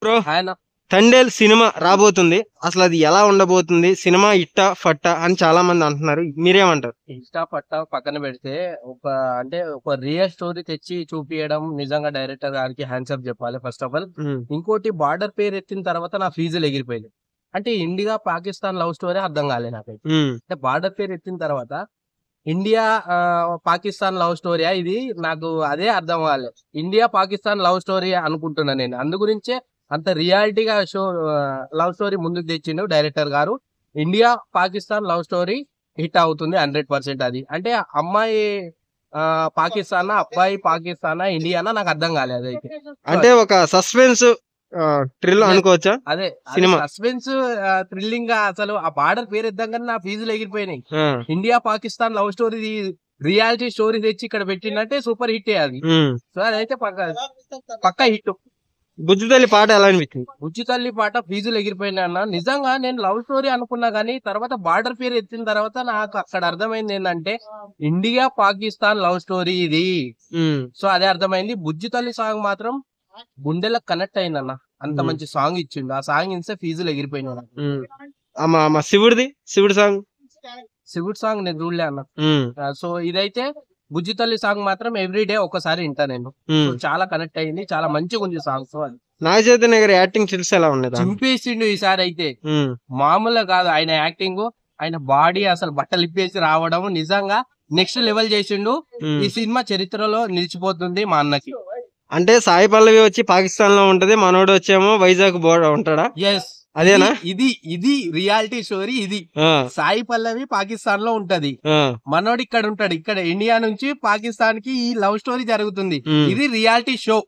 Bro ఆయన Thandel cinema రాబోతుంది. అసలు అది ఎలా ఉండబోతుంది? సినిమా ఇట్టా ఫట్టా అని చాలా మంది అంటున్నారు. మీరేమంటారు? ఇష్టా పట్టా పక్కన పెడితే ఒక రియల్ స్టోరీ తెచ్చి చూపియడం నిజంగా డైరెక్టర్ గారికి హ్యాండ్సప్ చెప్పాలి ఫస్ట్ ఆఫ్ ఆల్. ఇంకోటి బార్డర్ పేరు ఎత్తిన తర్వాత నా ఫీజులు ఎగిరిపోయింది. అంటే ఇండియా పాకిస్తాన్ లవ్ స్టోరీ అర్థం కాలేదు నాకైతే. అంటే బార్డర్ పేరు ఎత్తిన తర్వాత ఇండియా పాకిస్తాన్ లవ్ స్టోరీయా ఇది, నాకు అదే అర్థం కాలేదు. ఇండియా పాకిస్తాన్ లవ్ స్టోరీ అనుకుంటున్నా నేను. అందు గురించే అంత రియాలిటీగా లవ్ స్టోరీ ముందుకు తెచ్చిండు డైరెక్టర్ గారు. India Pakistan love story hit అవుతుంది 100%. అది అంటే అమ్మాయి పాకిస్తానా, అబ్బాయి పాకిస్తానా, ఇండియానా నాకు అర్థం కాలేదు అయితే. అంటే ఒక సస్పెన్స్ థ్రిల్ అనుకోవచ్చా? అదే సినిమా సస్పెన్స్ థ్రిల్లింగ్ గా అసలు ఆ బార్డర్ పేరు ఎద్దాం నా ఫీజులు ఎగిరిపోయినాయి. India Pakistan love story reality story తెచ్చి ఇక్కడ పెట్టిందంటే సూపర్ హిట్ అది. సో అదైతే పక్కా హిట్. బుజ్జి తల్లి పాట ఎలా అనిపించింది? బుజ్జి తల్లి పాట ఫీజులు ఎగిరిపోయినా అన్న. నిజంగా నేను లవ్ స్టోరీ అనుకున్నా గానీ తర్వాత బార్డర్ పేరు ఎత్తిన తర్వాత నాకు అక్కడ అర్థమైంది ఏంటంటే ఇండియా పాకిస్తాన్ లవ్ స్టోరీ ఇది. సో అదే అర్థమైంది. బుజ్జి తల్లి సాంగ్ మాత్రం గుండెలకు కనెక్ట్ అయిందన్న. అంత మంచి సాంగ్ ఇచ్చిండు. ఆ సాంగ్ ఇస్తే ఫీజులు ఎగిరిపోయినా. శివుడు సాంగ్ నేను చూడలే అన్న. సో ఇదైతే బుజ్జి తల్లి సాంగ్ మాత్రం ఎవ్రీడే ఒకసారి వింటా నేను. చాలా కనెక్ట్ అయింది, చాలా మంచిగా ఉంది సాంగ్. సో అది నాగ చైతన్య గారి యాక్టింగ్ స్కిల్స్ ఎలా ఉన్నాయి? చింపేసిండు ఈసారి అయితే. మామూలుగా కాదు ఆయన యాక్టింగ్, ఆయన బాడీ అసలు బట్టలు ఇప్పేసి రావడం నిజంగా నెక్స్ట్ లెవెల్ చేసిండు. ఈ సినిమా చరిత్రలో నిలిచిపోతుంది మా అన్నకి. అంటే సాయి పల్లవి వచ్చి పాకిస్తాన్ లో ఉంటది, మనోడు వచ్చేమో వైజాగ్ ఉంటాడా? ఎస్, అదేనా? ఇది రియాలిటీ స్టోరీ. ఇది సాయి పల్లవి పాకిస్తాన్ లో ఉంటది, మనోడు ఇక్కడ ఉంటాడు. ఇక్కడ ఇండియా నుంచి పాకిస్తాన్ కి ఈ లవ్ స్టోరీ జరుగుతుంది. ఇది రియాలిటీ షో.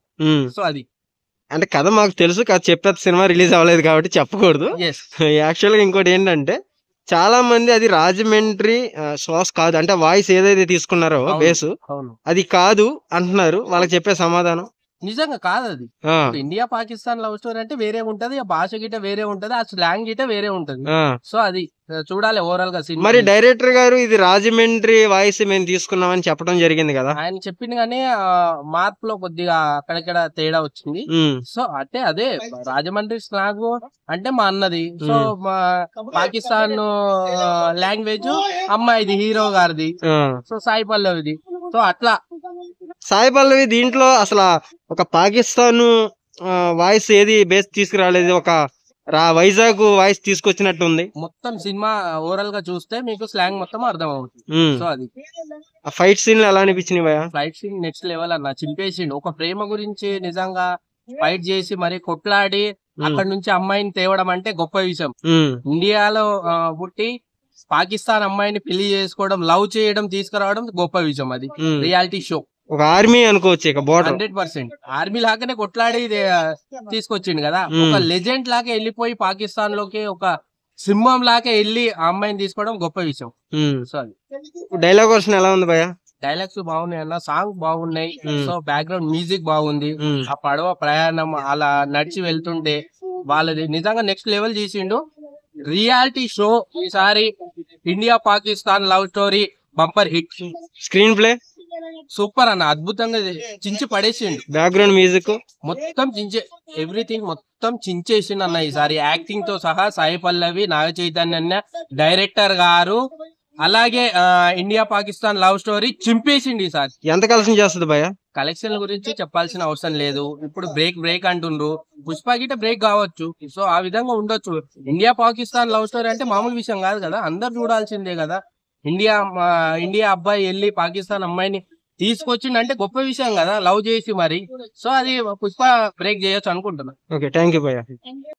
సో అది అంటే కథ మాకు తెలుసు, కథ చెప్పేది సినిమా రిలీజ్ అవ్వలేదు కాబట్టి చెప్పకూడదు. యాక్చువల్ గా ఇంకోటి ఏంటంటే చాలా మంది అది రాజమండ్రి సాస్ కాదు అంటే వాయిస్ ఏదైతే తీసుకున్నారో బేసు అది కాదు అంటున్నారు. వాళ్ళకి చెప్పే సమాధానం నిజంగా కాదు. అది ఇండియా పాకిస్తాన్ లవ్ స్టోరీ అంటే వేరే ఉంటది, ఆ భాష గిట వేరే ఉంటది, ఆ స్లాంగ్ గిట వేరే ఉంటది. సో అది చూడాలి ఓవరాల్ గా సినిమా. మరి డైరెక్టర్ గారు ఇది రాజమండ్రి వాయిస్ మేము తీసుకున్నామని చెప్పడం జరిగింది కదా. ఆయన చెప్పింది కానీ మార్పులో కొద్దిగా అక్కడక్కడ తేడా వచ్చింది. సో అంటే అదే రాజమండ్రి స్లాంగ్ అంటే మా అన్నది. సో మా పాకిస్తాన్ లాంగ్వేజ్ అమ్మాయిది, హీరో గారిది. సో సాయి పల్లవిది. సో అట్లా సాయి పల్లవి దీంట్లో అసలు ఒక పాకిస్తాన్ వాయిస్ ఏది బేస్ తీసుకురాలేదు, ఒక వైజాగ్ వాయిస్ తీసుకొచ్చినట్టు ఉంది. మొత్తం సినిమా ఓవరాల్ గా చూస్తే మీకు స్లాంగ్ మొత్తం అర్థం అవుతుంది. సో అది ఫైట్ సీన్లు ఎలా అనిపించినాయి భయ్యా? ఫైట్ సీన్ నెక్స్ట్ లెవెల్ అన్న. చింపేసిండు. ఒక ప్రేమ గురించి నిజంగా ఫైట్ చేసి మరి కొట్లాడి అక్కడ నుంచి అమ్మాయిని తేవడం అంటే గొప్ప విషయం. ఇండియాలో పుట్టి పాకిస్తాన్ అమ్మాయిని పెళ్లి చేసుకోవడం, లవ్ చేయడం, తీసుకురావడం గొప్ప విషయం. అది రియాలిటీ షో. ఒక ఆర్మీ అనుకోవచ్చు. ఇక 100% ఆర్మీ లాగానే కొట్లాడి తీసుకొచ్చిండు కదా. ఒక లెజెండ్ లాగా వెళ్ళిపోయి పాకిస్తాన్ లోకి ఒక సింహం లాగా వెళ్ళి ఆ అమ్మాయిని తీసుకోవడం గొప్ప విషయం. సో అది డైలాగ్ వర్షన్ ఎలా ఉంది భయ్యా? డైలాగ్స్ బాగున్నాయి అన్న, సాంగ్ బాగున్నాయి. సో బ్యాక్గ్రౌండ్ మ్యూజిక్ బాగుంది. ఆ పడవ ప్రయాణం అలా నడిచి వెళ్తుంటే వాళ్ళది నిజంగా నెక్స్ట్ లెవెల్ చేసిండు. రియాలిటీ షో ఈసారి India Pakistan love story bumper hit. Screen play super అన్న, అద్భుతంగా చించి పడేసిండు. బ్యాక్గ్రౌండ్ మ్యూజిక్ మొత్తం ఎవ్రీథింగ్ మొత్తం చించేసిండు అన్న ఈసారి. యాక్టింగ్ తో సహా సాయి పల్లవి, నాగ చైతన్య, డైరెక్టర్ గారు, అలాగే ఇండియా పాకిస్తాన్ లవ్ స్టోరీ చింపేసిండు ఈసారి. ఎంత కలెక్షన్ చేస్తుంది భయ్యా? కలెక్షన్ గురించి చెప్పాల్సిన అవసరం లేదు. ఇప్పుడు బ్రేక్ అంటుండ్రు. పుష్ప గిట బ్రేక్ కావచ్చు. సో ఆ విధంగా ఉండొచ్చు. ఇండియా పాకిస్తాన్ లవ్ స్టోరీ అంటే మామూలు విషయం కాదు కదా, అందరు చూడాల్సిందే కదా. ఇండియా అబ్బాయి వెళ్ళి పాకిస్తాన్ అమ్మాయిని తీసుకొచ్చిండంటే గొప్ప విషయం కదా, లవ్ చేసి మరి. సో అది పుష్ప బ్రేక్ చేయొచ్చు అనుకుంటున్నా. ఓకే, థ్యాంక్ యూ భయ్యా.